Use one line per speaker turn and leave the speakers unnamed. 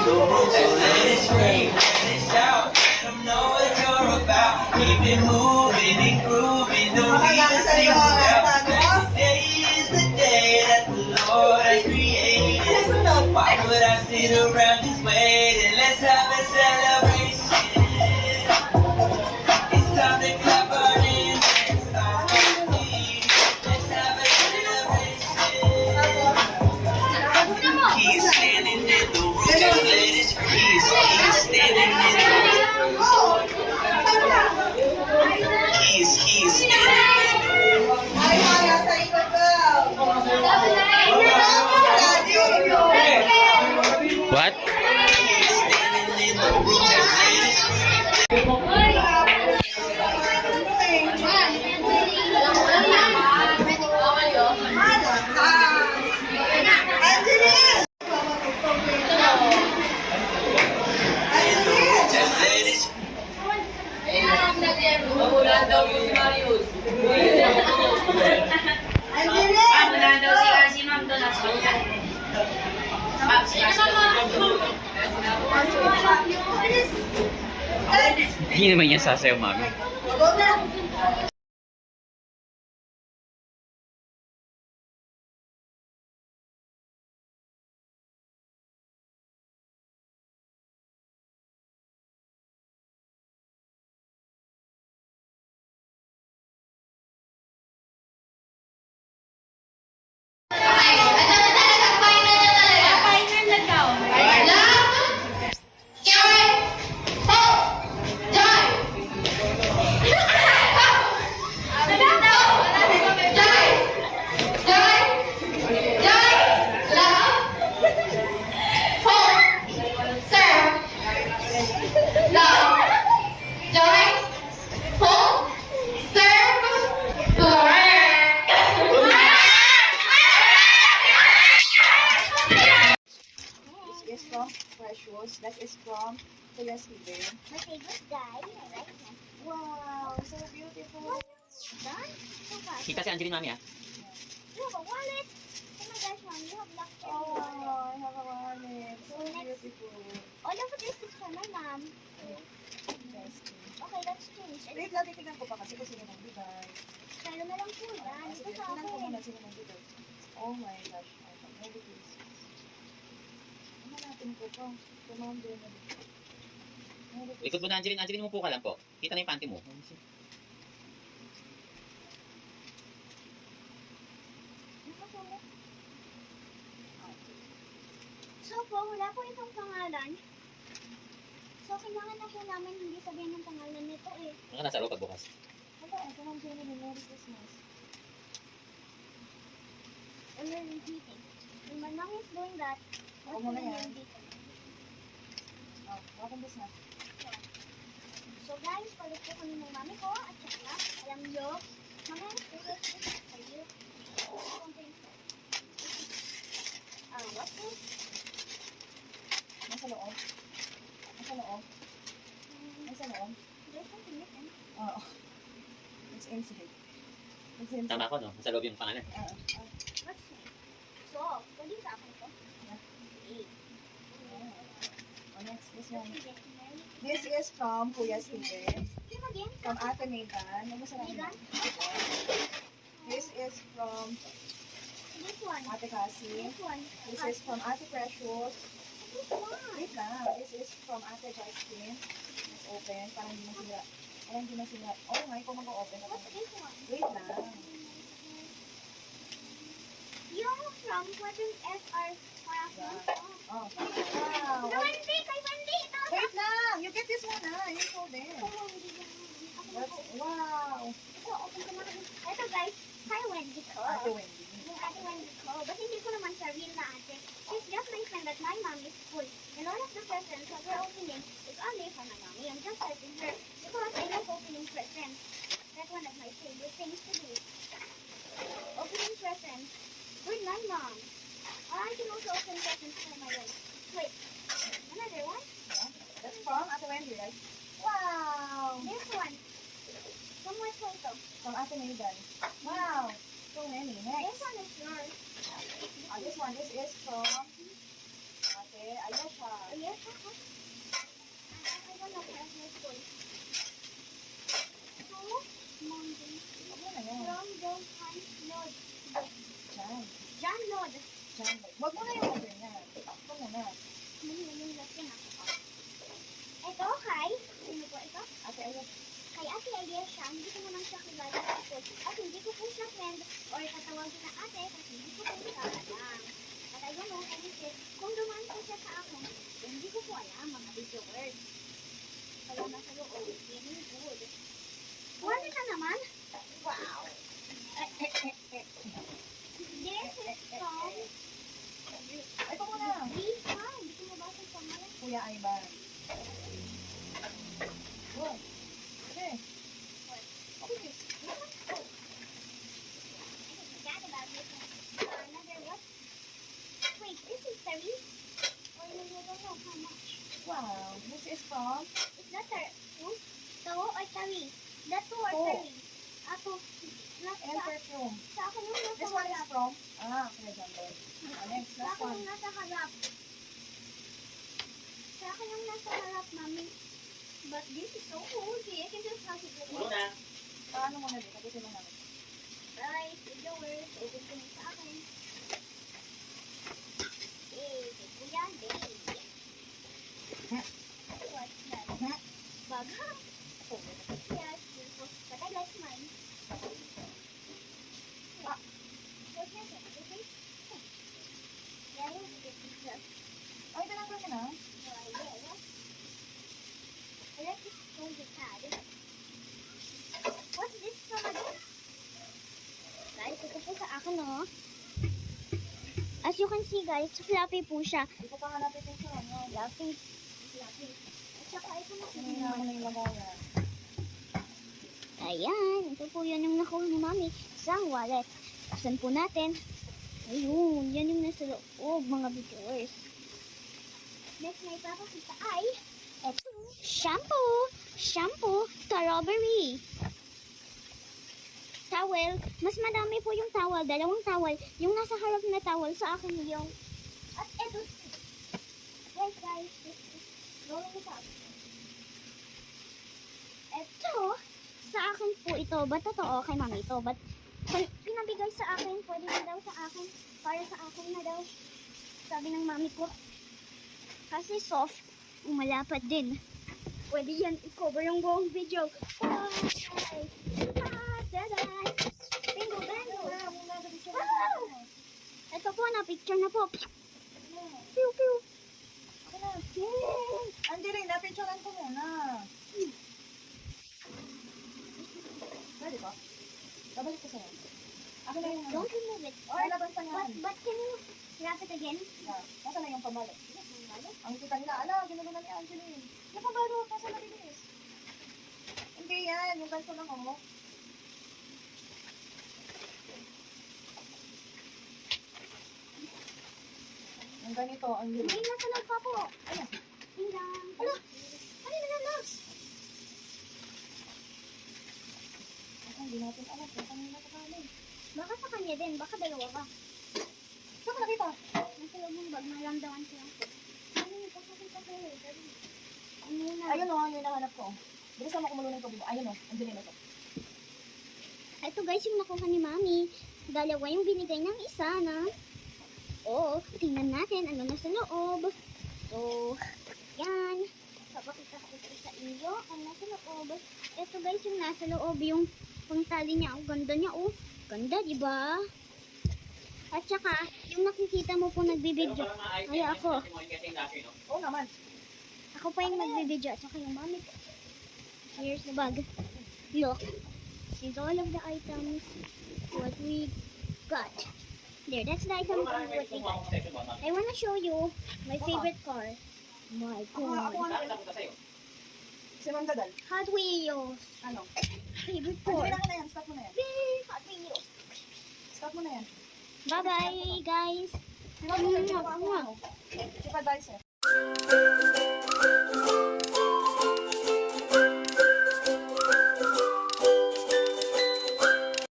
the room, just let it scream, let it shout. Let them know what you're about. Keep it moving and grooving, don't need a single doubt. Today is the day that the Lord has created. Why would I sit around just waiting? Let's have a celebration. It's time to clap our hands. Let's have a celebration. He's standing in the room, just let it scream. He's standing in the room. He's standing in the room.
What?
He's standing in the room, just let it scream. Just let it scream.
Hindi naman yan sasayaw, mami.
Is from Precious. That is from Kuya Steven.
My favorite guy. I like him.
Wow, so beautiful.
Done? So fast.
Kita si Angeline, mami, ah.
You have a wallet. Oh my gosh, mom. You have locked
Oh,
everywhere.
I have a wallet. So beautiful.
All of this is from my mom.
Interesting.
Okay, let's change.
Wait lang, titignan ko pa kasi kung sino nagbigay.
Salo na lang po yan. Ito
Sige,
sa
tingnan ko
akin.
muna sino nagbigay. Oh my gosh. Merry Christmas. Ano natin po pa? Commander na dito. Merry
Likod mo na, Angeline. Angeline, umupo ka lang po. Kita na yung panty mo.
Nakasulat. So po, wala po itong pangalan. So, kailangan na po namin hindi sabihin ng pangalan nito eh.
Ang ka nasa loob pagbukas.
Ito, Commander na Merry Christmas.
And we're repeating. When my mom is doing that,
Ako muna yan. Oh, welcome this na.
So guys, palit po kami ng mami ko at saka, alam nyo, mga favorite for you. Something. What's this?
Nasa loob. Nasa loob. Nasa loob.
There's something missing.
Oo. It's inside. It's inside.
Tama ko, no? Nasa loob yung pangalan.
What's this? So, pwede sa akin ito?
Yeah.
Okay.
Oh, next, this one.
Sige, Mary.
This is from Kuya Steven.
Kim again?
From Ate Megan. Ano sa namin? This is from
This one.
Ate Cassie.
This one.
This is from Ate Precious.
This one.
Wait lang. This is from Ate Justin. Let's open. Parang hindi na sila. Parang hindi na sila. Oh my, kung mag-open.
What's this one?
Wait lang.
Yung from Quadrant SR Marathon.
Oh. Wow.
Mandi! Kay Mandi! Ito!
Wait lang. You get this one ah. You hold it.
Oh, hindi na. Ako na
That's,
po.
wow.
Ito, open ko na. Ito guys, hi Wendy ko.
Ate Wendy.
Yung ate Wendy ko. But hindi ko naman siya real na ate. She's just my friend that my mom is full. And all of the presents that we're opening is only for my mommy. I'm just helping her because I love opening presents. That's one of my favorite things to do. Opening presents with my mom. Or I can also open presents for my wife. Wait, another one?
That's from Ate Wendy, right? Wow.
This one. One more photo.
From Ate Megan. Wow. So many.
This
Next.
one is yours.
This one. This is from Ate Ayaw siya.
Yes, ako. I wanna press my school. So, Monday.
Huwag mo na yan.
From John Hans Lord.
Diyan.
John Lord.
Diyan. Huwag mo na yung order niya. Huwag mo na.
Yung last na ako. Ito kay, sino po ito?
Ate, ayaw.
Kay Ate Alicia, hindi ko naman siya kilala sa school. At hindi ko po siya friend or tatawagin na ate kasi hindi ko po siya alam. At ayun o, kasi kung dumaan po siya sa akin, hindi ko po alam mga video words. Kaya nasa loob, feeling good. Wala na naman. Wow. This is from
Ito muna.
Lisa. Hindi ko mabasa sa pangalan.
Kuya Ivan. Wow. Okay. Okay.
Forgot about this one. Another what? Wait, this is 30? Or you don't know how much?
Wow. This is from
It's not 2? 2 or 3? The 2 or
Two.
3? Ako,
and perfume.
sa akin yung nasa
This one is
harap.
from Kuya Jumbo. Next,
Sa
last
akin
one.
yung nasa harap. Sa akin yung nasa harap, mami. But this is so cozy. I can just have it like
Ulo
this.
na.
Paano mo na dito? Kasi lang namin.
Right, video words. Open ko na sa akin. Eh, kay Kuya, baby. What's that? Bag. Yes, beautiful. But I like mine. Ah. What's that? Okay? Yeah, I will get this.
Ay, tinanggal ka na?
I like this cozy pad. What's this from again? Guys, ito po sa akin, oh. As you can see, guys, fluffy po siya.
Hindi ko pa hanapin yung siya. No?
Fluffy. Fluffy. At saka ito na
Hindi na ako na yung lagayan.
Ayan, ito po yun yung nakuha ni Mami. Isang wallet. Buksan po natin. Ayun, yan yung nasa loob, mga viewers. Next na ipapakita ay shampoo. Shampoo, strawberry. Towel. Mas madami po yung towel. 2 towel. Yung nasa harap na towel sa akin yung... At eto. Wait guys. Rolling it up. Eto. Sa akin po ito. Ba't totoo kay Mami ito? Ba't pinabigay sa akin? Pwede na daw sa akin. Para sa akin na daw. Sabi ng Mami ko. Kasi soft. Malapad din. Pwede yan i-cover yung buong video. Bye! Bye! Bingo, bingo! Wow! Ito po, na-picture na po. Pew, pew! Yay!
Andi rin, napicturean ko muna. Pwede ba? Babalik ko sa'yo. Ako na yung
Don't remove it.
Or labas pa yan.
But can you wrap it again?
Nasa na yung pambalot? Ang kita nila, ala, ginagawa na ni Angeline. Napabalot, nasa na bilis. Hindi yan, yung ganito lang ako. Yung ganito, ang
May
yun.
nasa loob pa po.
Ayan.
Tingnan.
Ala, ano yung nalags? Hindi natin alam, kung kanina pa kanin.
Baka sa kanya din. Baka dalawa pa.
Saan ka nakita?
Nasa loob ng bag. Maramdaman ko lang. Ano yung pasakita ko? Ano na?
Ayun o, yun ang hanap ko. Bilisan mo kumulo ng tubig. Ayun o, Angeline ito.
Ito guys, yung nakuha ni Mami. 2 yung binigay ng isa na. Oo, tingnan natin ano nasa loob. So, yan. Papakita ko ito sa inyo. Ang nasa loob. Ito guys, yung nasa loob. Yung pangtali niya. Ang ganda niya. Oh, ganda, di ba? At saka, yung nakikita mo po nagbibideo. Ay, ako.
Oo naman.
Ako pa yung nagbibideo. At saka yung Mami ko. Here's the bag. Look. This is all of the items. What we got. There, that's the item what we got. I wanna show you my favorite car. My God.
Si Ma'am Dadal.
Hot Wheels.
Ano?
Favorite
Angeline
car.
ako na yan, stop mo na yan.
Yay, Hot Wheels.
Stop mo na yan.
Bye-bye, guys.
Si Ma'am Dadal,
Mwah, mwah.
si Padvisor.